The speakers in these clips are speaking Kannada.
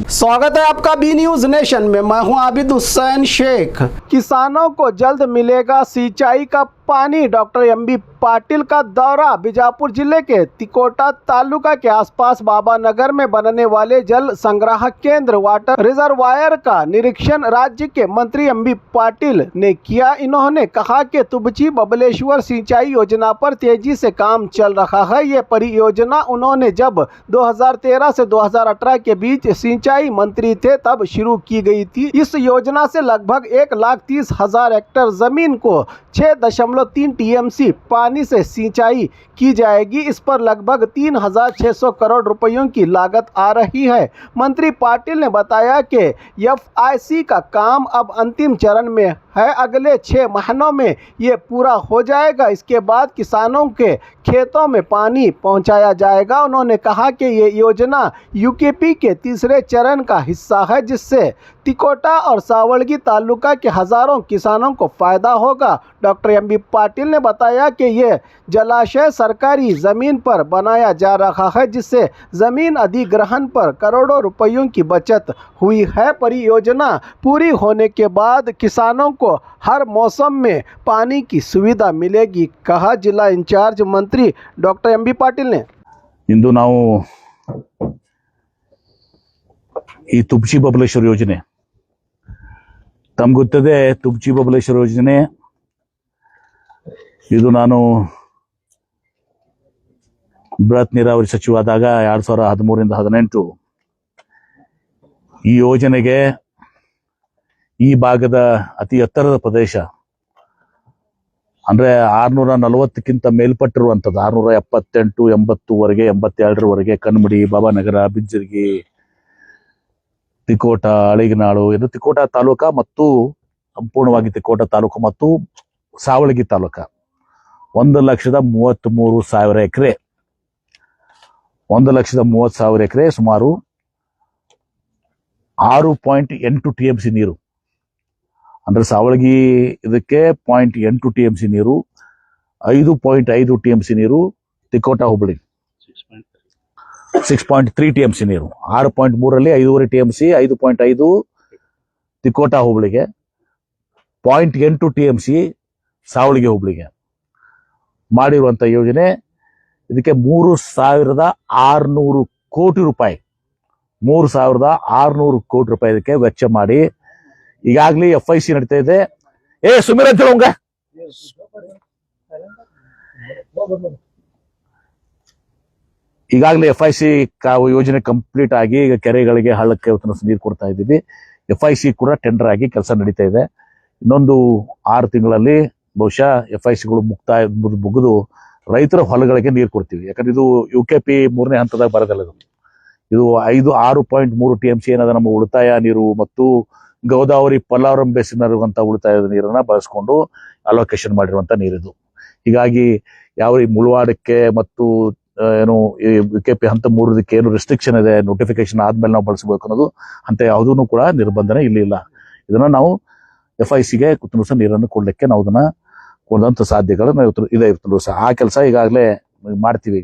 स्वागत है आपका बी न्यूज नेशन में। मैं हूं आबिद हुसैन शेख। किसानों को जल्द मिलेगा सिंचाई का पानी। डॉक्टर एमबी पाटिल का दौरा। बीजापुर जिले के तिकोटा तालुका के आसपास बाबा नगर में बनने वाले जल संग्रह केंद्र वाटर रिजर्वायर का निरीक्षण राज्य के मंत्री एमबी पाटिल ने किया। इन्होंने कहा कि तुबची बबलेश्वर सिंचाई योजना पर तेजी से काम चल रहा है। ये परियोजना उन्होंने जब 2013 से 2018 के बीच सिंचाई मंत्री थे तब शुरू की गई थी। इस योजना से लगभग 1,30,000 हेक्टेयर जमीन को 6.3 टीएमसी पानी से सिंचाई की जाएगी। इस पर लगभग 3,600 करोड़ रुपयों की लागत आ रही है। मंत्री पाटिल ने बताया कि एफआईसी का काम अब अंतिम चरण में है। अगले 6 महीनों में ये पूरा हो जाएगा। इसके बाद किसानों के खेतों में पानी पहुंचाया जाएगा। उन्होंने कहा कि ये योजना यूकेपी के तीसरे चरण का हिस्सा है, जिससे तिकोटा और सावड़गी तालुका के हजारों किसानों को फायदा होगा। डॉक्टर एमबी पाटिल ने बताया कि ये जलाशय सरकारी जमीन पर बनाया जा रहा है, जिससे जमीन अधिग्रहण पर करोड़ों रुपयों की बचत हुई है। परियोजना पूरी होने के बाद किसानों को हर मौसम में पानी की सुविधा मिलेगी, कहा जिला इंचार्ज मंत्री डॉक्टर एमबी पाटिल ने। इंದು ನಾವು ಈ ತುಬಚಿ ಬಬಲೇಶ್ವರ ಯೋಜನೆ ತಮಗೆ ಗೊತ್ತದೆ. ತುಬಚಿ ಬಬಲೇಶ್ವರ ಯೋಜನೆ ಇದು ನಾನು ಬೃಹತ್ ನೀರಾವರಿ ಸಚಿವರಾದಾಗ 2013ರಿಂದ 18 ಈ ಯೋಜನೆಗೆ ಈ ಭಾಗದ ಅತಿ ಎತ್ತರದ ಪ್ರದೇಶ ಅಂದ್ರೆ 640ಕ್ಕಿಂತ ಮೇಲ್ಪಟ್ಟಿರುವಂಥದ್ದು 678, 80ವರೆಗೆ 87ರವರೆಗೆ ಕಣ್ಮಡಿ, ಬಾಬಾನಗರ, ಬಿಜ್ಜರ್ಗಿ, ತಿಕೋಟ, ಅಳಿಗನಾಳು, ಇದು ತಿಕೋಟ ತಾಲೂಕಾ ಮತ್ತು ಸಂಪೂರ್ಣವಾಗಿ ತಿಕೋಟ ತಾಲೂಕು ಮತ್ತು ಸಾವಳಗಿ ತಾಲೂಕಾ 1,33,000 ಎಕರೆ 1,30,000 ಎಕರೆ ಸುಮಾರು 6.8 ಟಿಎಂಸಿ ನೀರು. ಅಂದ್ರೆ ಸಾವಳಗಿ ಇದಕ್ಕೆ 0.8 ಟಿಎಂಸಿ ನೀರು, 5.5 ಟಿಎಂಸಿ ನೀರು ತಿಕೋಟ ಹುಬ್ಬಳ್ಳಿ 6.3 ಟಿಎಂಸಿ ನೀರು, 6.3ರಲ್ಲಿ 5.5 ಟಿಎಂಸಿ, 5.5 ತಿಕೋಟ ಹುಬ್ಬಳ್ಳಿಗೆ, 0.8 ಟಿಎಂಸಿ ಸಾವಳಗಿ ಹುಬ್ಬಳ್ಳಿಗೆ ಮಾಡಿರುವಂತ ಯೋಜನೆ. ಇದಕ್ಕೆ 3,600 ಕೋಟಿ ರೂಪಾಯಿ 3,600 ಕೋಟಿ ರೂಪಾಯಿ ಇದಕ್ಕೆ ವೆಚ್ಚ ಮಾಡಿ ಈಗಾಗಲೇ ಎಫ್ಐಸಿ ನಡೀತಾ ಇದೆ. ಸುಮೀರ್ ಅಂತ ಹೇಳೋಂಗ ಈಗಾಗಲೇ ಎಫ್ಐಸಿ ಯೋಜನೆ ಕಂಪ್ಲೀಟ್ ಆಗಿ ಈಗ ಕೆರೆಗಳಿಗೆ ಹಳ್ಳಕ್ಕೆ ನೀರು ಕೊಡ್ತಾ ಇದ್ದೀವಿ. ಎಫ್ಐಸಿ ಕೂಡ ಟೆಂಡರ್ ಆಗಿ ಕೆಲಸ ನಡೀತಾ ಇದೆ. ಇನ್ನೊಂದು 6 ತಿಂಗಳಲ್ಲಿ ಬಹುಶಃ ಎಫ್ಐಸಿಗಳು ಮುಗಿದು ರೈತರ ಹೊಲಗಳಿಗೆ ನೀರು ಕೊಡ್ತೀವಿ. ಯಾಕಂದ್ರೆ ಇದು ಯುಕೆಪಿ 3ನೇ ಹಂತದಾಗ ಬರೋದಲ್ಲ. ಇದು 6.3 ಟಿಎಂಸಿ ಏನದ ನಮ್ಮ ಉಳಿತಾಯ ನೀರು ಮತ್ತು ಗೋದಾವರಿ ಪಲಾವರಂ ಬೇಸಿನ್ ಇರುವಂತಹ ಉಳಿತಾಯದ ನೀರನ್ನ ಬಳಸ್ಕೊಂಡು ಅಲೋಕೇಶನ್ ಮಾಡಿರುವಂತ ನೀರಿದು. ಹೀಗಾಗಿ ಯಾವ ಮುಳವಾಡಕ್ಕೆ ಮತ್ತು ಏನು ಯುಕೆಪಿ ಹಂತ 3ಕ್ಕೆ ಏನು ರೆಸ್ಟ್ರಿಕ್ಷನ್ ಇದೆ, ನೋಟಿಫಿಕೇಶನ್ ಆದ್ಮೇಲೆ ನಾವು ಬಳಸಬೇಕು ಅನ್ನೋದು ಅಂತ ಯಾವುದೂ ಕೂಡ ನಿರ್ಬಂಧನೆ ಇಲ್ಲಿ ಇಲ್ಲ. ಇದನ್ನ ನಾವು ಎಫ್ಐಸಿಗೆ ಕುತ್ತುನುಸ ನೀರನ್ನು ಕೊಡ್ಲಿಕ್ಕೆ ನಾವು ಅದನ್ನ ಕೊಡುವಂತ ಸಾಧ್ಯಗಳು ಇದೆ. ಆ ಕೆಲಸ ಈಗಾಗಲೇ ಮಾಡ್ತೀವಿ.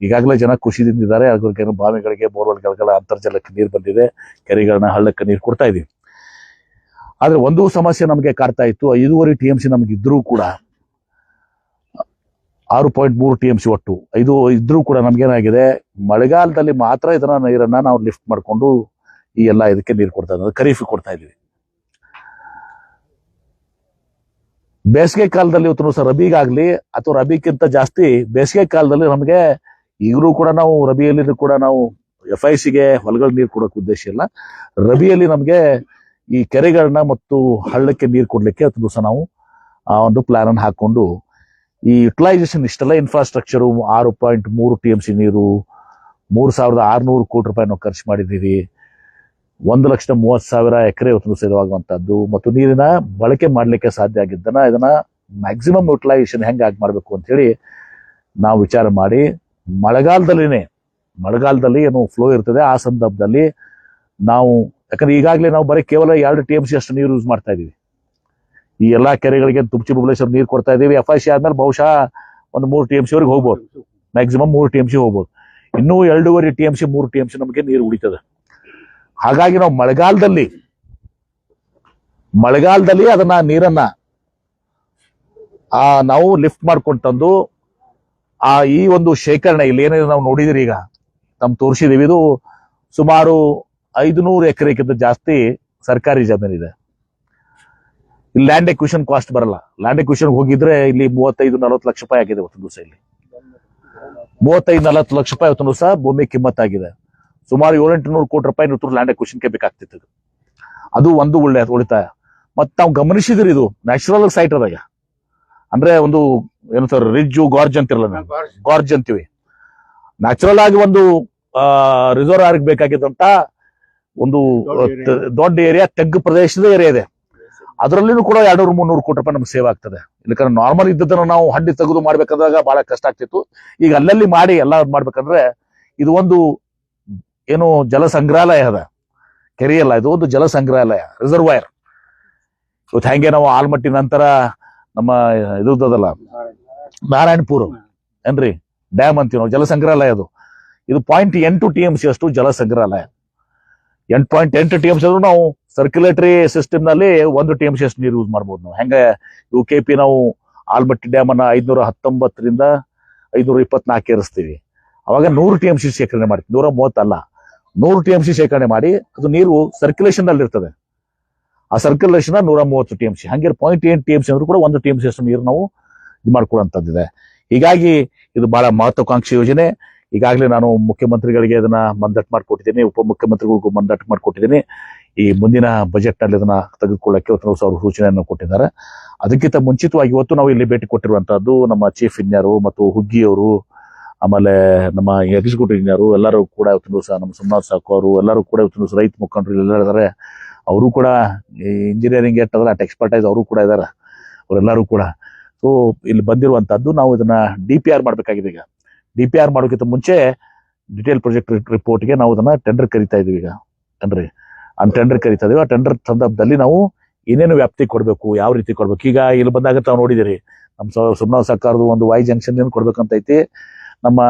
ಈಗಾಗಲೇ ಜನ ಖುಷಿದಿಂದಿದ್ದಾರೆ. ಅವ್ರಿಗೇನು ಬಾವಿಗಳಿಗೆ, ಬೋರ್ವೆಲ್ಗಳ ಅಂತರ್ಜಲಕ್ಕೆ ನೀರು ಬಂದಿದೆ, ಕೆರೆಗಳನ್ನ ಹಳ್ಳಕ್ಕೆ ನೀರು ಕೊಡ್ತಾ ಇದೀವಿ. ಆದ್ರೆ ಒಂದು ಸಮಸ್ಯೆ ನಮಗೆ ಕಾಡ್ತಾ ಇತ್ತು. 5.5 ಟಿಎಂಸಿ ನಮ್ಗೆ ಇದ್ರೂ ಕೂಡ 6.3 ಟಿಎಂಸಿ ಒಟ್ಟು 5 ಇದ್ರೂ ಕೂಡ ನಮ್ಗೇನಾಗಿದೆ, ಮಳೆಗಾಲದಲ್ಲಿ ಮಾತ್ರ ಇದನ್ನ ನೀರನ್ನ ನಾವು ಲಿಫ್ಟ್ ಮಾಡ್ಕೊಂಡು ಈ ಎಲ್ಲ ಇದಕ್ಕೆ ನೀರು ಕೊಡ್ತಾ ಇದ್ದೀವಿ, ಖರೀಫ್ ಕೊಡ್ತಾ ಇದೀವಿ. ಬೇಸಿಗೆ ಕಾಲದಲ್ಲಿ ಇವತ್ತು ರಬಿಗಾಗ್ಲಿ ಅಥವಾ ರಬಿಗಿಂತ ಜಾಸ್ತಿ ಬೇಸಿಗೆ ಕಾಲದಲ್ಲಿ ನಮಗೆ ಈಗಲೂ ಕೂಡ ನಾವು ರಬಿಯಲ್ಲಿ ಕೂಡ ನಾವು ಎಫ್ಐಸಿಗೆ ಹೊಲಗಳ ನೀರು ಕೊಡೋಕೆ ಉದ್ದೇಶ ಇಲ್ಲ. ರಬಿಯಲ್ಲಿ ನಮಗೆ ಈ ಕೆರೆಗಳನ್ನ ಮತ್ತು ಹಳ್ಳಕ್ಕೆ ನೀರು ಕೊಡ್ಲಿಕ್ಕೆ ದಿವಸ ನಾವು ಆ ಒಂದು ಪ್ಲಾನ್ ಅನ್ನು ಹಾಕೊಂಡು ಈ ಯುಟಿಲೈಸೇಷನ್ ಇಷ್ಟೆಲ್ಲ ಇನ್ಫ್ರಾಸ್ಟ್ರಕ್ಚರು 6.3 ಟಿಎಂಸಿ ನೀರು 3,600 ಕೋಟಿ ರೂಪಾಯಿ ನಾವು ಖರ್ಚು ಮಾಡಿದ್ದೀವಿ. 1,30,000 ಎಕರೆ ಸೇರುವಾಗುವಂತಹದ್ದು ಮತ್ತು ನೀರಿನ ಬಳಕೆ ಮಾಡ್ಲಿಕ್ಕೆ ಸಾಧ್ಯ ಆಗಿದ್ದನ್ನ ಇದನ್ನ ಮ್ಯಾಕ್ಸಿಮಮ್ ಯುಟಿಲೈಸೇಷನ್ ಹೆಂಗೆ ಮಾಡಬೇಕು ಅಂತ ಹೇಳಿ ನಾವು ವಿಚಾರ ಮಾಡಿ ಮಳೆಗಾಲದಲ್ಲಿ ಏನು ಫ್ಲೋ ಇರ್ತದೆ ಆ ಸಂದರ್ಭದಲ್ಲಿ ನಾವು, ಯಾಕಂದ್ರೆ ಈಗಾಗಲೇ ನಾವು ಬರೀ ಕೇವಲ 2 ಟಿಎಂಸಿ ಅಷ್ಟು ನೀರು ಯೂಸ್ ಮಾಡ್ತಾ ಇದೀವಿ. ಈ ಎಲ್ಲಾ ಕೆರೆಗಳಿಗೆ ತುಬಚಿ ಬಬಲೇಶ್ವರ ನೀರು ಕೊಡ್ತಾ ಇದೀವಿ. ಎಫ್ಐಸಿ ಆದ್ಮೇಲೆ ಬಹುಶಃ ಒಂದು 3 ಟಿಎಂಸಿ ವರೆಗೆ ಹೋಗ್ಬೋದು, ಮ್ಯಾಕ್ಸಿಮಮ್ 3 ಟಿಎಂಸಿ ಹೋಗ್ಬೋದು. ಇನ್ನೂ 2.5 ಟಿಎಂಸಿ 3 ಟಿಎಂಸಿ ನಮಗೆ ನೀರು ಉಳಿತದೆ. ಹಾಗಾಗಿ ನಾವು ಮಳೆಗಾಲದಲ್ಲಿ ಅದನ್ನ ನೀರನ್ನ ನಾವು ಲಿಫ್ಟ್ ಮಾಡ್ಕೊಂಡು ತಂದು ಈ ಒಂದು ಶೇಖರಣೆ ಇಲ್ಲಿ ಏನೇನು ನಾವು ನೋಡಿದಿರಿ ಈಗ ತೋರಿಸಿದೀವಿ, ಇದು ಸುಮಾರು 500 ಎಕರೆಗಿಂತ ಜಾಸ್ತಿ ಸರ್ಕಾರಿ ಜಮೀನಿದೆ. ಇಲ್ಲಿ ಲ್ಯಾಂಡ್ ಎಕ್ವಿಷನ್ ಕಾಸ್ಟ್ ಬರಲ್ಲ. ಲ್ಯಾಂಡ್ ಎಕ್ವಿಷನ್ ಹೋಗಿದ್ರೆ ಇಲ್ಲಿ 35-40 ಲಕ್ಷ ರೂಪಾಯಿ ಆಗಿದೆ ಇವತ್ತು ದಿವಸ. ಇಲ್ಲಿ 35-40 ಲಕ್ಷ ರೂಪಾಯಿ ಇವತ್ತು ದಿವಸ ಭೂಮಿ ಕಿಮ್ಮತ್ತಾಗಿದೆ. ಸುಮಾರು 700-800 ಕೋಟಿ ರೂಪಾಯಿ ಲ್ಯಾಂಡ್ ಎಕ್ವಿಷನ್ಗೆ ಬೇಕಾಗ್ತಿತ್ತು. ಅದು ಒಂದು ಒಳ್ಳೆ ಉಳಿತಾಯ. ಮತ್ತೆ ನಾವು ಗಮನಿಸಿದ್ರಿ, ಇದು ನ್ಯಾಚುರಲ್ ಸೈಟ್ ಅದಾಗ, ಅಂದ್ರೆ ಒಂದು ಏನು ಸರ್ ರಿಜ್ಜು ಗಾರ್ಜ್ ಅಂತಿರಲ್ಲ, ಗಾರ್ಜ್ ಅಂತೀವಿ. ನ್ಯಾಚುರಲ್ ಆಗಿ ಒಂದು ರಿಸರ್ವ್ ಬೇಕಾಗಿದ್ದಂತ ಒಂದು ದೊಡ್ಡ ಏರಿಯಾ, ತೆಗ್ಗು ಪ್ರದೇಶದ ಏರಿಯಾ ಇದೆ. ಅದರಲ್ಲಿನೂ ಕೂಡ 200-300 ಕೋಟಿ ರೂಪಾಯಿ ನಮ್ಗೆ ಸೇವ್ ಆಗ್ತದೆ. ಇಲ್ಲಕಂದ್ರೆ ನಾರ್ಮಲ್ ಇದ್ದದನ್ನ ನಾವು ಹಡ್ಡಿ ತೆಗೆದು ಮಾಡ್ಬೇಕಾದಾಗ ಬಹಳ ಕಷ್ಟ ಆಗ್ತಿತ್ತು. ಈಗ ಅಲ್ಲಲ್ಲಿ ಮಾಡಿ ಎಲ್ಲ ಮಾಡ್ಬೇಕಂದ್ರೆ ಇದು ಒಂದು ಏನು ಜಲ ಸಂಗ್ರಹಾಲಯ ಅದ, ಕೆರೆಯಲ್ಲ, ಇದು ಒಂದು ಜಲ ಸಂಗ್ರಹಾಲಯ, ರಿಸರ್ವಾಯರ್. ಇವತ್ತು ಹೆಂಗೆ ನಾವು ಆಲ್ಮಟ್ಟಿ ನಂತರ ನಮ್ಮ ಇದಲ್ಲ ನಾರಾಯಣಪುರ ಏನ್ರಿ ಡ್ಯಾಮ್ ಅಂತೀವಿ ನಾವು, ಜಲ ಸಂಗ್ರಹಾಲಯ ಅದು. ಇದು 0.8 TMC ಅಷ್ಟು ಜಲ ಸಂಗ್ರಹಾಲಯ. 8.8 TMC ಆದ್ರೂ ನಾವು ಸರ್ಕ್ಯುಲೇಟರಿ ಸಿಸ್ಟಮ್ ನಲ್ಲಿ 1 TMC ಅಷ್ಟು ನೀರು ಯೂಸ್ ಮಾಡ್ಬೋದು ನಾವು. ಹೆಂಗೆ UKP ನಾವು ಆಲ್ಮಟ್ಟಿ ಡ್ಯಾಮ್ ಅನ್ನ 519ರಿಂದ 524 ಏರಿಸ್ತೀವಿ. ಅವಾಗ 100 TMC ಶೇಖರಣೆ ಮಾಡ್ತೀವಿ, 130 ಅಲ್ಲ, 100 TMC ಶೇಖರಣೆ ಮಾಡಿ ಅದು ನೀರು ಸರ್ಕ್ಯುಲೇಷನ್ ನಲ್ಲಿ ಇರ್ತದೆ. ಆ ಸರ್ಕ್ಯುಲೇಷನ್ 130 TMC. ಹಂಗೆ 0.8 TMC ಅಂದ್ರೂ ಕೂಡ 1 TMC ಅಷ್ಟು ನೀರು ನಾವು ಇದು ಮಾಡ್ಕೊಳ್ಳುವಂತದ್ದಿದೆ. ಹೀಗಾಗಿ ಇದು ಬಹಳ ಮಹತ್ವಾಕಾಂಕ್ಷಿ ಯೋಜನೆ. ಈಗಾಗಲೇ ನಾನು ಮುಖ್ಯಮಂತ್ರಿಗಳಿಗೆ ಇದನ್ನ ಮಂದಟ್ಟು ಮಾಡಿಕೊಟ್ಟಿದ್ದೀನಿ, ಉಪಮುಖ್ಯಮಂತ್ರಿಗಳಿಗೂ ಮಂದಟ್ಟು ಮಾಡಿಕೊಟ್ಟಿದ್ದೀನಿ. ಈ ಮುಂದಿನ ಬಜೆಟ್ ನಲ್ಲಿ ಇದನ್ನ ತೆಗೆದುಕೊಳ್ಳಕ್ಕೆ ಅವರು ಸೂಚನೆಯನ್ನು ಕೊಟ್ಟಿದ್ದಾರೆ. ಅದಕ್ಕಿಂತ ಮುಂಚಿತವಾಗಿ ಇವತ್ತು ನಾವು ಇಲ್ಲಿ ಭೇಟಿ ಕೊಟ್ಟಿರುವಂತಹದ್ದು ನಮ್ಮ ಚೀಫ್ ಇಂಜಿನಿಯರು ಮತ್ತು ಹುಗ್ಗಿಯವರು, ಆಮೇಲೆ ನಮ್ಮ ಎಕ್ಸಿಕ್ಯೂಟಿವ್ ಇಂಜಿನಿಯರು ಎಲ್ಲರೂ ಕೂಡ ಇವತ್ತು ದಿವಸ, ನಮ್ಮ ಸೋಮನಾಥ್ ಸಾಕು ಅವರು ಎಲ್ಲರೂ ಕೂಡ ಇವತ್ತು ದಿವಸ ರೈತ ಮುಖಂಡರು ಎಲ್ಲ ಇದ್ದಾರೆ. ಅವರು ಕೂಡ ಇಂಜಿನಿಯರಿಂಗ್ ಎಟ್ಟದ್ರ ಅಟ್ ಎಕ್ಸ್ಪರ್ಟೈಸ್ ಅವರು ಕೂಡ ಇದ್ದಾರೆ, ಅವರೆಲ್ಲರೂ ಕೂಡ. ಸೊ ಇಲ್ಲಿ ಬಂದಿರುವಂತಹದ್ದು ನಾವು ಇದನ್ನ DPR ಮಾಡ್ಬೇಕಾಗಿದೆ. ಈಗ DPR ಮಾಡೋಕ್ಕಿಂತ ಮುಂಚೆ ಡಿಟೇಲ್ ಪ್ರಾಜೆಕ್ಟ್ ರಿಪೋರ್ಟ್ಗೆ ನಾವು ಇದನ್ನ ಟೆಂಡರ್ ಕರಿತಾ ಇದೀವಿ. ಈಗ ಟೆಂಡರ್ ಕರಿತಾ ಇದೀವಿ. ಆ ಟೆಂಡರ್ ಸಂದರ್ಭದಲ್ಲಿ ನಾವು ಏನೇನು ವ್ಯಾಪ್ತಿ ಕೊಡಬೇಕು, ಯಾವ ರೀತಿ ಕೊಡ್ಬೇಕು. ಈಗ ಇಲ್ಲಿ ಬಂದಾಗ ತಾವು ನೋಡಿದಿರಿ, ನಮ್ಮ ಸೋಮನಾಥ್ ಸರ್ಕಾರದ ಒಂದು Y ಜಂಕ್ಷನ್ ಏನು ಕೊಡ್ಬೇಕಂತ ಐತಿ. ನಮ್ಮ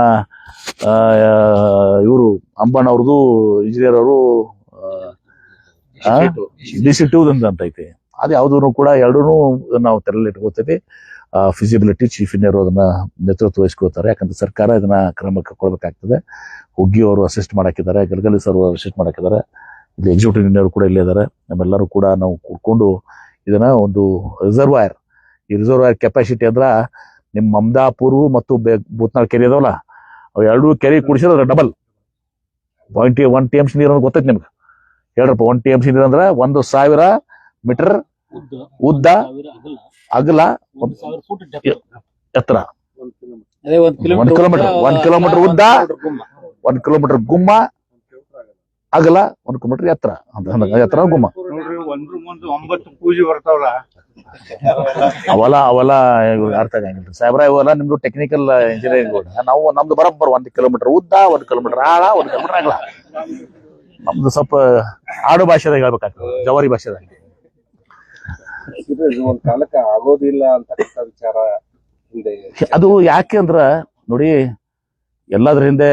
ಇವರು ಅಂಬಣ್ಣ ಅವ್ರದ್ದು ಇಂಜಿನಿಯರ್ ಅವರು DC2 ಅಂತ ಐತಿ. ಅದು ಯಾವುದೂ ಕೂಡ ಎರಡೂ ನಾವು ತೆರಳಿ ಇಟ್ಕೋತೀವಿ. ಫಿಸಿಬಿಲಿಟಿ ಚೀಫ್ ಇಂಜಿನಿಯರ್ ಅದನ್ನ ನೇತೃತ್ವ ವಹಿಸ್ಕೋತಾರೆ. ಯಾಕಂದ್ರೆ ಸರ್ಕಾರ ಇದನ್ನ ಕ್ರಮಕ್ಕೆ ಕೊಡ್ಬೇಕಾಗ್ತದೆ. ಹುಗ್ಗಿ ಅವರು ಅಸಿಸ್ಟ್ ಮಾಡಾಕಿದ್ದಾರೆ, ಗಲಗಲಿ ಸರ್ ಅಸಿಸ್ಟ್ ಮಾಡಾಕಿದ್ದಾರೆ, ಇಲ್ಲಿ ಎಕ್ಸಿಕ್ಯೂಟಿವ್ ಇಂಜಿನಿಯರ್ ಕೂಡ ಇಲ್ಲೇ ಇದ್ದಾರೆ. ನಮ್ಮೆಲ್ಲರೂ ಕೂಡ ನಾವು ಕೂಡ್ಕೊಂಡು ಇದನ್ನ ಒಂದು ರಿಸರ್ವಾಯರ್, ಈ ರಿಸರ್ವಾಯರ್ ಕೆಪಾಸಿಟಿ ಅಂದ್ರ ನಿಮ್ ಮಮದಾಪುರ ಮತ್ತು ಬೂತ್ನಾಳ್ ಕೆರೆ ಅದಾವಲ್ಲ, ಅವು 2 ಕೆರೆ ಕುಡಿಸಿದ್ರೆ ಡಬಲ್ 0.1 TMC ನೀರು ಅಂತ ಗೊತ್ತೈತಿ ನಿಮ್ಗೆ. ಹೇಳ್ರಪ್ಪ, 1 TMC ನೀರು ಅಂದ್ರೆ 1,000 ಮೀಟರ್ ಉದ್ದ, ಅಗಲ, ಎತ್ತರ, 1 ಕಿಲೋಮೀಟರ್ ಉದ್ದ, 1 ಕಿಲೋಮೀಟರ್ ಗುಮ್ಮ, ಅಗಲ, 1 ಕಿಲೋಮೀಟರ್ ಎತ್ತರ ಎತ್ತರ ಗುಮ್ಮ. ಅವೆಲ್ಲ ಅರ್ಥ ಆಗಂಗಿಲ್ಲ ಸಾಹೇಬ್ರ. ಇವೆಲ್ಲ ನಿಮ್ದು ಟೆಕ್ನಿಕಲ್ ಇಂಜಿನಿಯರಿಂಗ್. ನಾವು ನಮ್ದು ಬರೋಬ್ಬರ್ 1 ಕಿಲೋಮೀಟರ್ ಉದ್ದ, 1 ಕಿಲೋಮೀಟರ್ ಆಳ, 1 ಕಿಲೋಮೀಟರ್ ಅಗಲ. ನಮ್ದು ಸ್ವಲ್ಪ ಆಡು ಭಾಷೆದಾಗ ಹೇಳ್ಬೇಕಾಗ್ತದೆ, ಜವಾರಿ ಭಾಷೆದಾಗ. ಒಂದ್ ಕಾಲಕ್ಕೆ ಆಗೋದಿಲ್ಲ ಅಂತಕ್ಕಂಥ ವಿಚಾರ ಹಿಂದೆ ಅದು ಯಾಕೆ ಅಂದ್ರ ನೋಡಿ, ಎಲ್ಲದ್ರ ಹಿಂದೆ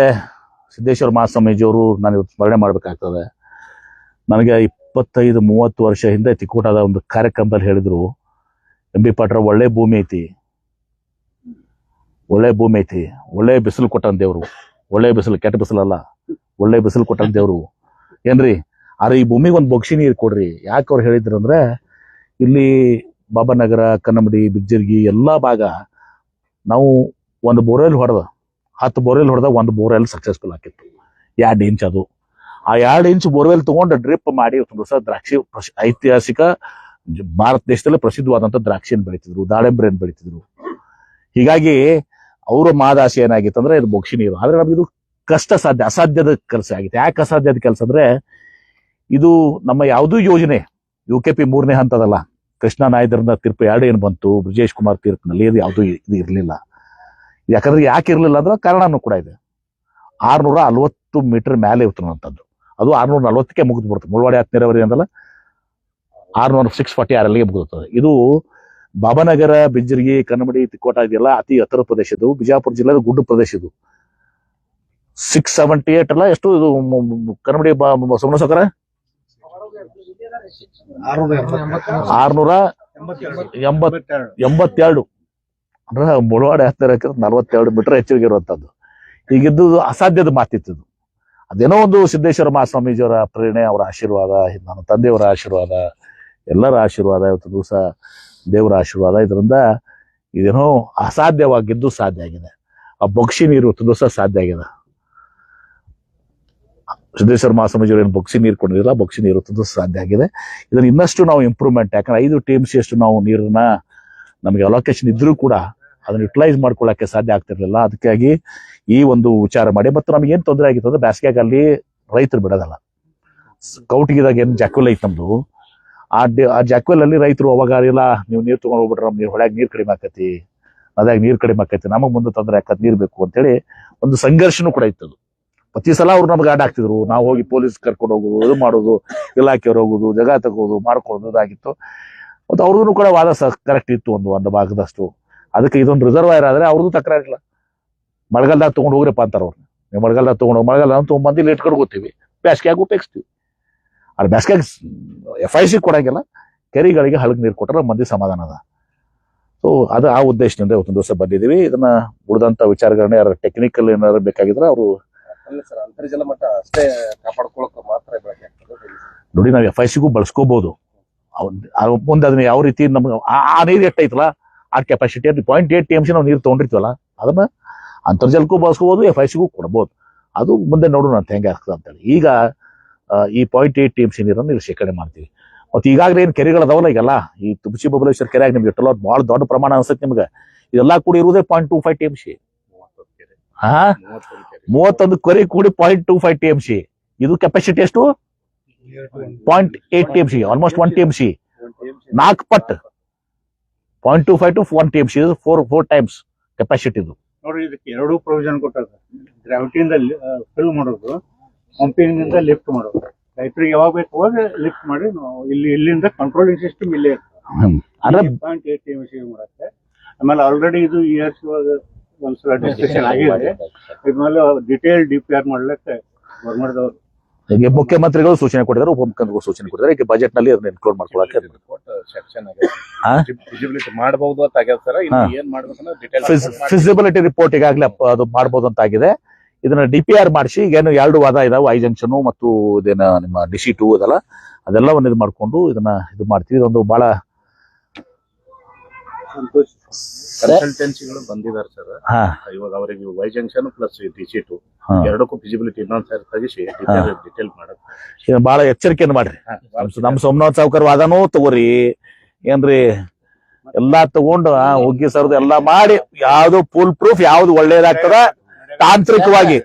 ಸಿದ್ದೇಶ್ವರ ಮಹಾಸ್ವಾಮೀಜಿಯವರು ನಾನು ಇವತ್ತು ಸ್ಮರಣೆ ಮಾಡ್ಬೇಕಾಗ್ತದೆ. ನನಗೆ 25-30 ವರ್ಷ ಹಿಂದೆ ತಿಕೋಟದ ಒಂದು ಕಾರ್ಯಕ್ರಮದಲ್ಲಿ ಹೇಳಿದ್ರು, MB ಪಾಟ್ರ ಒಳ್ಳೆ ಭೂಮಿ ಐತಿ, ಒಳ್ಳೆ ಬಿಸಿಲು ಕೊಟ್ಟನ್ ದೇವ್ರು. ಒಳ್ಳೆ ಬಿಸಿಲು, ಕೆಟ್ಟ ಬಿಸಿಲಲ್ಲ, ಒಳ್ಳೆ ಬಿಸಿಲು ಕೊಟ್ಟನ್ ದೇವ್ರು ಏನ್ರಿ. ಆದ್ರೆ ಈ ಭೂಮಿಗೆ ಒಂದು ಬೊಗ್ಸಿ ನೀರು ಕೊಡ್ರಿ. ಯಾಕೆ ಅವ್ರು ಹೇಳಿದ್ರು ಅಂದ್ರೆ, ಇಲ್ಲಿ ಬಾಬಾನಗರ, ಕನ್ನಂಬಡಿ, ಬಿಜ್ಜರ್ಗಿ ಎಲ್ಲಾ ಭಾಗ ನಾವು ಒಂದು ಬೋರ್ವೆಲ್ ಹೊಡೆದ 10 ಬೋರ್ವೆಲ್ ಹೊಡೆದ 1 ಬೋರ್ವೆಲ್ ಸಕ್ಸಸ್ಫುಲ್ ಆಗಿತ್ತು. 2 ಇಂಚ್ ಅದು. ಆ 2 ಇಂಚ್ ಬೋರ್ವೆಲ್ ತಗೊಂಡು ಡ್ರಿಪ್ ಮಾಡಿ ಒಂದು ಹೊಸ ದ್ರಾಕ್ಷಿ, ಐತಿಹಾಸಿಕ ಭಾರತ ದೇಶದಲ್ಲಿ ಪ್ರಸಿದ್ಧವಾದಂತ ದ್ರಾಕ್ಷಿಯನ್ನು ಬೆಳಿತಿದ್ರು, ದಾಳಿಂಬ್ರೆಯನ್ನು ಬೆಳಿತಿದ್ರು. ಹೀಗಾಗಿ ಅವರ ಮಾದಾಸೆ ಏನಾಗಿತ್ತು ಅಂದ್ರೆ ಇದು ಬೊಗ್ಸಿ ನೀರು. ಆದ್ರೆ ನಮ್ಗೆ ಇದು ಕಷ್ಟ ಸಾಧ್ಯ, ಅಸಾಧ್ಯದ ಕೆಲಸ ಆಗಿತ್ತು. ಯಾಕೆ ಅಸಾಧ್ಯದ ಕೆಲಸ ಅಂದ್ರೆ, ಇದು ನಮ್ಮ ಯಾವುದೂ ಯೋಜನೆ UKP 3ನೇ ಹಂತದಲ್ಲ, ಕೃಷ್ಣ ನಾಯ್ದರ್ನ ತೀರ್ಪು 2 ಏನು ಬಂತು, ಬ್ರಿಜೇಶ್ ಕುಮಾರ್ ತೀರ್ಪಿನಲ್ಲಿ ಇದು ಯಾವುದು ಇದು ಇರಲಿಲ್ಲ. ಯಾಕಂದ್ರೆ ಯಾಕೆ ಇರಲಿಲ್ಲ ಅಂದ್ರೆ ಕಾರಣನೂ ಕೂಡ ಇದೆ. 640 ಮೀಟರ್ ಮೇಲೆ ಇರ್ತಕ್ಕಂಥದ್ದು, ಅದು 640ಕ್ಕೆ ಮುಗಿದು ಬಿಡುತ್ತೆ. ಮುಳವಾಡಿ ಹತ್ತು ನೀರಾವರಿ ಅಂದಲ್ಲ, 646 ಅಲ್ಲಿಗೆ ಮುಗಿದುತ್ತದೆ. ಇದು ಬಾಬಾನಗರ, ಬಿಜ್ಜರ್ಗಿ, ಕನ್ನಂಬಡಿ, ತಿಕೋಟ ಇದೆಲ್ಲ ಅತಿ ಎತ್ತರ ಪ್ರದೇಶ. ಇದು ಬಿಜಾಪುರ ಜಿಲ್ಲೆಯ ಗುಡ್ಡ ಪ್ರದೇಶ. ಇದು 678 ಅಲ್ಲ ಎಷ್ಟು ಇದು ಕನ್ನಂಬಡಿ ಸೋಮನಸಕರ 682 ಅಂದ್ರೆ ಮುಳವಾಡೆ ಹತ್ತಿರ 42 ಮೀಟರ್ ಹೆಚ್ಚಿಗೆ ಇರುವಂತದ್ದು. ಈಗಿದ್ದು ಅಸಾಧ್ಯದ ಮಾತಿತ್ತು. ಅದೇನೋ ಒಂದು ಸಿದ್ದೇಶ್ವರ ಮಹಾಸ್ವಾಮೀಜಿಯವರ ಪ್ರೇರಣೆ, ಅವರ ಆಶೀರ್ವಾದ, ನನ್ನ ತಂದೆಯವರ ಆಶೀರ್ವಾದ, ಎಲ್ಲರ ಆಶೀರ್ವಾದ, ಇವತ್ತು ದಿವಸ ದೇವರ ಆಶೀರ್ವಾದ, ಇದರಿಂದ ಇದೇನೋ ಅಸಾಧ್ಯವಾಗಿದ್ದು ಸಾಧ್ಯ ಆಗಿದೆ. ಆ ಬೊಗ್ಸಿ ನೀರು ಇವತ್ತು ದಿವಸ ಸಾಧ್ಯ ಆಗಿದೆ. ಸಿದ್ದೇಶ್ವರ ಮಹಾಸ್ವಾಮೀಜಿಯವರು ಏನು ಬೊಗ್ಸಿ ನೀರು ಕೊಡಿರಲಿಲ್ಲ, ಬೊಗ್ಸಿ ನೀರು ಇವತ್ತು ದಿವಸ ಸಾಧ್ಯ ಆಗಿದೆ. ಇದನ್ನ ಇನ್ನಷ್ಟು ನಾವು ಇಂಪ್ರೂವ್ಮೆಂಟ್, ಯಾಕಂದ್ರೆ 5 TMC ಅಷ್ಟು ನಾವು ನೀರನ್ನ ನಮಗೆ ಅಲೋಕೇಶನ್ ಇದ್ರೂ ಕೂಡ ಅದನ್ನ ಯುಟಿಲೈಸ್ ಮಾಡ್ಕೊಳ್ಳಕ್ಕೆ ಸಾಧ್ಯ ಆಗ್ತಿರ್ಲಿಲ್ಲ. ಅದಕ್ಕಾಗಿ ಈ ಒಂದು ವಿಚಾರ ಮಾಡಿ, ಮತ್ತು ನಮ್ಗೆ ಏನ್ ತೊಂದರೆ ಆಗಿತ್ತು ಅಂದ್ರೆ ಬೇಸಿಗೆಗಾಲಿ ರೈತರು ಬಿಡೋದಲ್ಲ. ಕೌಟಿಗಿದಾಗ ಏನ್ ಜಾಕ್ವೆಲ್ ಐತೆ ನಮ್ದು, ಆ ಜಾಕ್ವೆಲ್ ಅಲ್ಲಿ ರೈತರು ಅವಾಗ ಇಲ್ಲ, ನೀವು ನೀರು ತಗೊಂಡ್ ಹೋಗ್ಬಿಟ್ರೆ ನಮ್ ನೀರು ಹೊಳ್ಯಾಗ ನೀರ್ ಕಡಿಮೆ ಆಕತಿ, ಅದಾಗ ನೀರ್ ಕಡಿಮೆ ಆಕತಿ, ನಮಗ್ ಮುಂದೆ ತೊಂದರೆ ಆಕತ್, ನೀರ್ ಬೇಕು ಅಂತೇಳಿ ಒಂದು ಸಂಘರ್ಷನೂ ಕೂಡ ಇತ್ತದು. ಪ್ರತಿ ಸಲ ಅವ್ರು ನಮ್ಗೆ ಆಡ್ ಆಗ್ತಿದ್ರು. ನಾವು ಹೋಗಿ ಪೊಲೀಸ್ ಕರ್ಕೊಂಡು ಹೋಗೋದು, ಇದು ಮಾಡೋದು, ಇಲಾಖೆಯವ್ರು ಹೋಗೋದು, ಜಗ ತಗೋದು, ಮಾಡ್ಕೊಳ್ಳೋದು ಇದಾಗಿತ್ತು. ಮತ್ತು ಅವ್ರಿಗೂ ಕೂಡ ವಾದ ಕರೆಕ್ಟ್ ಇತ್ತು ಒಂದು ಭಾಗದಷ್ಟು. ಅದಕ್ಕೆ ಇದೊಂದು ರಿಸರ್ವಾಯರ್ ಆದ್ರೆ ಅವ್ರದ್ದು ತಕರಾರಿಲ್ಲ. ಮಳೆಗಾಲದಾಗ ತಗೊಂಡು ಹೋಗ್ರಪ್ಪ ಅಂತಾರ ಅವ್ರು. ನೀವು ಮಳೆಗಾಲದಾಗ ತಗೊಂಡು ಮಳೆಗಾಲ ತೊಗೊಂಬಂದು ಇಲ್ಲಿ ಇಟ್ಕೊಂಡು ಹೋಗ್ತೀವಿ, ಬೇಸಿಗೆಯಾಗಿ ಉಪಯೋಗಿಸ್ತೀವಿ. ಅದು ಬೇಸಿಗೆಯಾಗಿ FIC ಕೊಡಂಗಿಲ್ಲ, ಕೆರೆಗಳಿಗೆ ಹಳಗ್ ನೀರು ಕೊಟ್ಟರೆ ಮಂದಿ ಸಮಾಧಾನ ಅದ. ಸೊ ಅದು ಆ ಉದ್ದೇಶದಿಂದ ಇವತ್ತೊಂದು ದಿವಸ ಬಂದಿದ್ದೀವಿ. ಇದನ್ನ ಉಳಿದಂತ ವಿಚಾರಗಳನ್ನ ಯಾರು ಟೆಕ್ನಿಕಲ್ ಏನಾದ್ರು ಬೇಕಾಗಿದ್ರೆ ಅವರು ಅಂತರ್ಜಲ ಮಟ್ಟ ಅಷ್ಟೇ ಕಾಪಾಡ್ಕೊಳಕ್ ಮಾತ್ರ ಬಳಕೆ ಆಗ್ತದೆ. ನೋಡಿ, ನಾವು FICಗೂ ಬಳಸ್ಕೋಬಹುದು. ಮುಂದೆ ಅದನ್ನ ಯಾವ ರೀತಿ ನಮ್ಗೆ ಆ ನೀರು ಎಷ್ಟೈತಲ್ಲ ಆ ಕೆಪಾಸಿಟಿ 0.8 TMC ನಾವು ನೀರು ತಗೊಂಡಿರ್ತೀವಲ್ಲ, ಅದನ್ನ ಅಂತರ್ಜಲಕ್ಕೂ ಬಳಸ್ಕೋಬಹುದು, FICಗೂ ಕೊಡ್ಬೋದು. ಅದು ಮುಂದೆ ನೋಡೋಣ ಅಂತ ಹೆಂಗೆ ಆಗ್ತದೆ ಅಂತೇಳಿ. ಈಗ ಈ 0.8 TMC ನೀರನ್ನು ಇಲ್ಲಿ ಶೇಖರಣೆ ಮಾಡ್ತೀವಿ. ಮತ್ತೆ ಈಗಾಗಲೇ ಏನ್ ಕೆರೆಗಳದಾವಲ್ಲ ಈಗೆಲ್ಲ, ಈ ತುಬಚಿ ಬಬಲೇಶ್ವರ ಕೆರೆಯಾಗ ನಿಮ್ಗೆ ಇಟ್ಟಲ್ಲ ಬಹಳ ದೊಡ್ಡ ಪ್ರಮಾಣ ಅನ್ಸುತ್ತೆ ನಿಮ್ಗೆ. ಇದೆಲ್ಲ ಕೂಡಿ ಇರುವುದೇ 0.25 TMC. 31 ಕೆರೆ ಕೂಡಿ 0.25 TMC. ಇದು ಕೆಪಾಸಿಟಿ ಎಷ್ಟು? 0.8 TMC, ಆಲ್ಮೋಸ್ಟ್ 1 TMC, 4 ಪಟ್ಟು. 0.25 to 1 TMC, 4 times ಕೆಪಾಸಿಟಿ ಇದು. ನೋಡ್ರಿ, ಇದಕ್ಕೆ 2 ಪ್ರೊವಿಷನ್ ಕೊಟ್ಟಾರ. ಗ್ರಾವಿಟಿಯಿಂದ ಫಿಲ್ ಮಾಡೋದು, ಪಂಪಿಂಗ್ ನಿಂದ ಲಿಫ್ಟ್ ಮಾಡೋದು. ರೈತರಿಗೆ ಯಾವಾಗ ಬೇಕು ಅವಾಗ ಲಿಫ್ಟ್ ಮಾಡಿ ನಾವು ಇಲ್ಲಿಂದ ಕಂಟ್ರೋಲಿಂಗ್ ಸಿಸ್ಟಮ್ ಇಲ್ಲೇ ಇರ್ತದೆ. 0.8 TMC ಮಾಡತ್ತೆ. ಆಮೇಲೆ ಆಲ್ರೆಡಿ ಇದು ಇಯರ್ಸ್ ಒಂದ್ಸಲ ಡಿಸ್ಕಷನ್ ಆಗಿದೆ. ಇದ್ಮೇಲೆ ಡಿಟೇಲ್ DPR ಮಾಡ್ಲಿಕ್ಕೆ ಗೌರ್ಮೆಂಟ್ದವ್ರು, ಈಗ ಮುಖ್ಯಮಂತ್ರಿಗಳು ಸೂಚನೆ ಕೊಟ್ಟಿದ್ದಾರೆ, ಉಪಮುಖ್ಯಮಂತ್ರಿಗಳು ಸೂಚನೆ ಕೊಟ್ಟಿದ್ದಾರೆ. ಈಗ ಬಜೆಟ್ ನಲ್ಲಿ ಅದನ್ನ ಇನ್ಕ್ಲೂಡ್ ಮಾಡ್ಕೊಳ್ಳಕ್ಕೆ ಮಾಡಬಹುದು ಅಂತ ಆಗ್ಯದ ಸರ್. ಏನ್ ಮಾಡ್ಬೇಕಂದ್ರೆ ಡಿಟೇಲ್ ಫಿಸಿಬಿಲಿಟಿ ರಿಪೋರ್ಟ್ ಈಗಾಗಲೇ ಅದು ಮಾಡಬಹುದು ಅಂತ ಆಗಿದೆ. ಇದನ್ನ DPR ಮಾಡಿಸಿ, ಈಗೇನು 2 ವಾದ ಇದಾವೆ, I ಜಂಕ್ಷನ್ ಮತ್ತು ಇದೇನ ನಿಮ್ಮ DC2 ಅದಲ್ಲ, ಅದೆಲ್ಲವನ್ನು ಇದು ಮಾಡ್ಕೊಂಡು ಇದನ್ನ ಇದು ಮಾಡ್ತೀವಿ. ಇದೊಂದು ಬಹಳ ಕನ್ಸಲ್ಟೆನ್ಸಿಗಳು ಬಂದಿದ್ದಾರೆ ಸರ್. ಇವಾಗ ಅವರಿಗೆ Y ಜಂಕ್ಷನ್ ಪ್ಲಸ್ DC2 ಎರಡಕ್ಕೂ ಫಿಸಿಬಿಲಿಟಿ ಇನ್ನೊಂದ್ಸರಿ ತೆಗಿಸಿ ಡಿಟೇಲ್ ಮಾಡೋದು. ಬಹಳ ಎಚ್ಚರಿಕೆಯನ್ನು ಮಾಡ್ರಿ. ನಮ್ ಸೋಮನಾಥ್ ಸಾವ್ಕರ್ ವಾದನೂ ತಗೋರಿ, ಏನ್ರಿ ಎಲ್ಲಾ ತಗೊಂಡು ಒಗ್ಗಿ ಸರ್ದು ಎಲ್ಲಾ ಮಾಡಿ ಯಾವ್ದು ಫುಲ್ ಪ್ರೂಫ್ ಯಾವ್ದು ಒಳ್ಳೇದಾಗ್ತದ ತಾಂತ್ರಿಕವಾಗಿ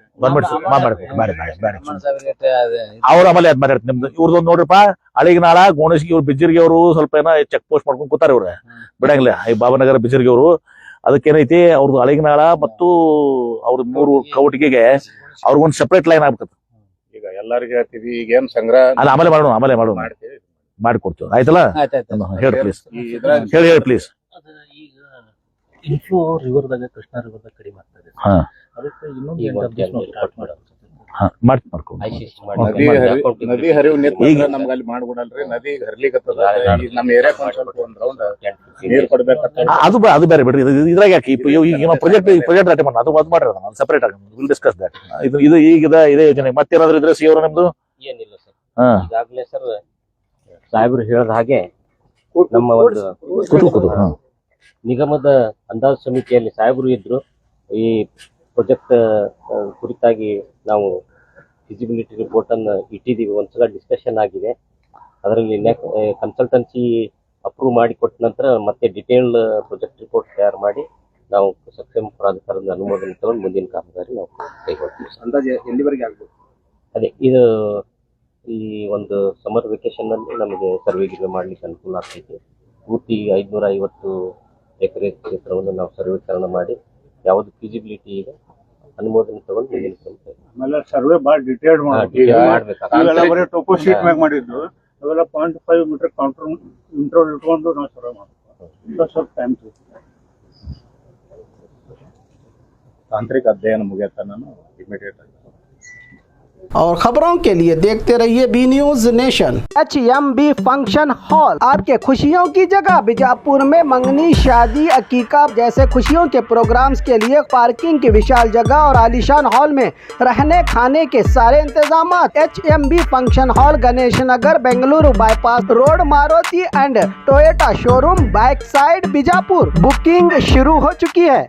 ಅವ್ರ ಆಮೇಲೆ ಅದ್ ಮಾತಾಡ್ತಾರೆ. ನಿಮ್ದು ಇವ್ರದೊಂದು ನೋಡ್ರಿಪ್ಪ, ಅಳಿಗನಾಳ, ಗೋಣಸ್ಗಿ, ಇವ್ರು ಬಿಜ್ಜಿರ್ಗಿ ಅವರು ಸ್ವಲ್ಪ ಏನೋ ಚೆಕ್ ಪೋಸ್ಟ್ ಮಾಡ್ಕೊಂಡು ಕೂತಾರ. ಇವ್ರ ಬಿಡಂಗಿಲ್ಲ, ಈ ಬಾಬಾನಗರ ಬಿಜ್ಜಿರ್ಗಿ ಅವರು. ಅದಕ್ಕೇನೈತಿ, ಅವ್ರದ್ದು ಅಳಿಗನಾಳ ಮತ್ತು ಅವ್ರ 3 ಕೌಟಿಗೆಗೆ ಅವ್ರಿಗೊಂದು ಸೆಪರೇಟ್ ಲೈನ್ ಆಗ್ಬೇಕು. ಈಗ ಎಲ್ಲರಿಗೂ ಹೇಳ್ತೀವಿ, ಈಗ ಏನ್ ಸಂಗ್ರಹ ಅಲ್ಲ, ಆಮೇಲೆ ಮಾಡೋಣ ಮಾಡಿಕೊಡ್ತೀವಿ. ಆಯ್ತಲ್ಲ, ಹೇಳಿ ಪ್ಲೀಸ್, ಹೇಳಿ ಪ್ಲೀಸ್. ಈಗ ಇನ್ಫ್ಲೋ ರಿವರ್ದಾಗ, ಕೃಷ್ಣಾ ರಿವರ್ದಾಗ ಕಡಿಮೆ ಆಗ್ತದೆ. ಅದಕ್ಕೆ ನದಿ ಹರಿವು ನಮ್ಗೆ ಅಲ್ಲಿ ಮಾಡ್ಬಿಡಲ್ರಿ. ನದಿ ಹರ್ಲಿಕ್ಕತ್ತದ, ನಮ್ ಏರಿಯಾಕ್ ಒಂದ್ ರೌಂಡ್ ನೀರ್ ಕೊಡ್ಬೇಕಂತ. ಅದು ಬೇರೆ ಬಿಡ್ರಿ. ಇದ್ರಾಗ ಯಾಕೆ ಈಗ ಪ್ರಾಜೆಕ್ಟ್ ಅಟೆಂಡ್ ಮಾಡೋಣ, ಅದು ಮಾಡ್ರಿ, ನಾನು ಸಪರೇಟ್ ಆಗಿ ವಿಲ್ ಡಿಸ್ಕಸ್ ದಟ್. ಇದು ಈಗ ಇದೇ ಯೋಜನೆ ಮತ್ತೇನಾದ್ರೂ ಇದ್ರೆ ಸಿ ಅವರು ನಿಮ್ದು ಏನಿಲ್ಲ ಸರ್. ಈಗಾಗಲೇ ಸರ್ ಸಾಹೇಬ್ರು ಹೇಳಿದ ಹಾಗೆ ನಮ್ಮ ಒಂದು ನಿಗಮದ ಅಂದಾಜು ಸಮಿತಿಯಲ್ಲಿ ಸಾಹೇಬರು ಇದ್ರು. ಈ ಪ್ರಾಜೆಕ್ಟ್ ಕುರಿತಾಗಿ ನಾವು ಫಿಸಿಬಿಲಿಟಿ ರಿಪೋರ್ಟ್ ಅನ್ನು ಇಟ್ಟಿದ್ದೀವಿ. ಒಂದ್ಸಲ ಡಿಸ್ಕಷನ್ ಆಗಿದೆ. ಅದರಲ್ಲಿ ಕನ್ಸಲ್ಟೆನ್ಸಿ ಅಪ್ರೂವ್ ಮಾಡಿ ಕೊಟ್ಟ ನಂತರ ಮತ್ತೆ ಡಿಟೇಲ್ ಪ್ರಾಜೆಕ್ಟ್ ರಿಪೋರ್ಟ್ ತಯಾರು ಮಾಡಿ ನಾವು ಸಕ್ಷಮ ಪ್ರಾಧಿಕಾರದ ಅನುಮೋದನೆ ತಗೊಂಡು ಮುಂದಿನ ಕಾಮಗಾರಿ ನಾವು ಕೈಗೊಳ್ತೀವಿ. ಅಂದಾಜು ಎಲ್ಲಿವರೆಗೆ ಆಗ್ಬೋದು? ಅದೇ ಇದು ಈ ಒಂದು ಸಮರ್ ವೆಕೇಶನ್ ಅಲ್ಲಿ ನಮಗೆ ಸರ್ವೆ ಗಿರ್ವೆ ಮಾಡ್ಲಿಕ್ಕೆ ಅನುಕೂಲ ಆಗ್ತೈತಿ. ಪೂರ್ತಿ 550 ಎಕರೆ ಕ್ಷೇತ್ರವನ್ನು ನಾವು ಸರ್ವೇಕರಣ ಮಾಡಿ ಯಾವ್ದು ಫಿಸಿಬಿಲಿಟಿ ಇದೆ ಅನುಮೋದನೆ ತಗೊಂಡು ಮುಂದಿನ ಆಮೇಲೆ ಸರ್ವೆ ಬಾಳ ಡಿಟೇಲ್ಡ್ ಮಾಡ್ಬೇಕು. ಟೋಪೋ ಶೀಟ್ ಮ್ಯಾಗ ಮಾಡಿದ್ದು ಅವೆಲ್ಲ 0.5 ಮೀಟರ್ ಕೌಂಟರ್ ಇಂಟರ್ವಲ್ ಇಟ್ಕೊಂಡು ನಾವು ಸರ್ವೆ ಮಾಡ್ಬೇಕು. ಸ್ವಲ್ಪ ಟೈಮ್ ತಾಂತ್ರಿಕ ಅಧ್ಯಯನ ಮುಗಿಯತ್ತ ನಾನು ಇಮಿಡಿಯೇಟ್ ಆಗಿ और खबरों के लिए देखते रहिए B news nation. HMB function hall आपके खुशियों की जगह। बीजापुर में मंगनी, शादी, अकीका जैसे खुशियों के प्रोग्राम्स के लिए पार्किंग की विशाल जगह और आलीशान हॉल में रहने खाने के सारे इंतजाम। HMB function hall, Ganesh Nagar, Bengaluru bypass road, Maruti and Toyota showroom, back side, Bijapur. Booking शुरू हो चुकी है।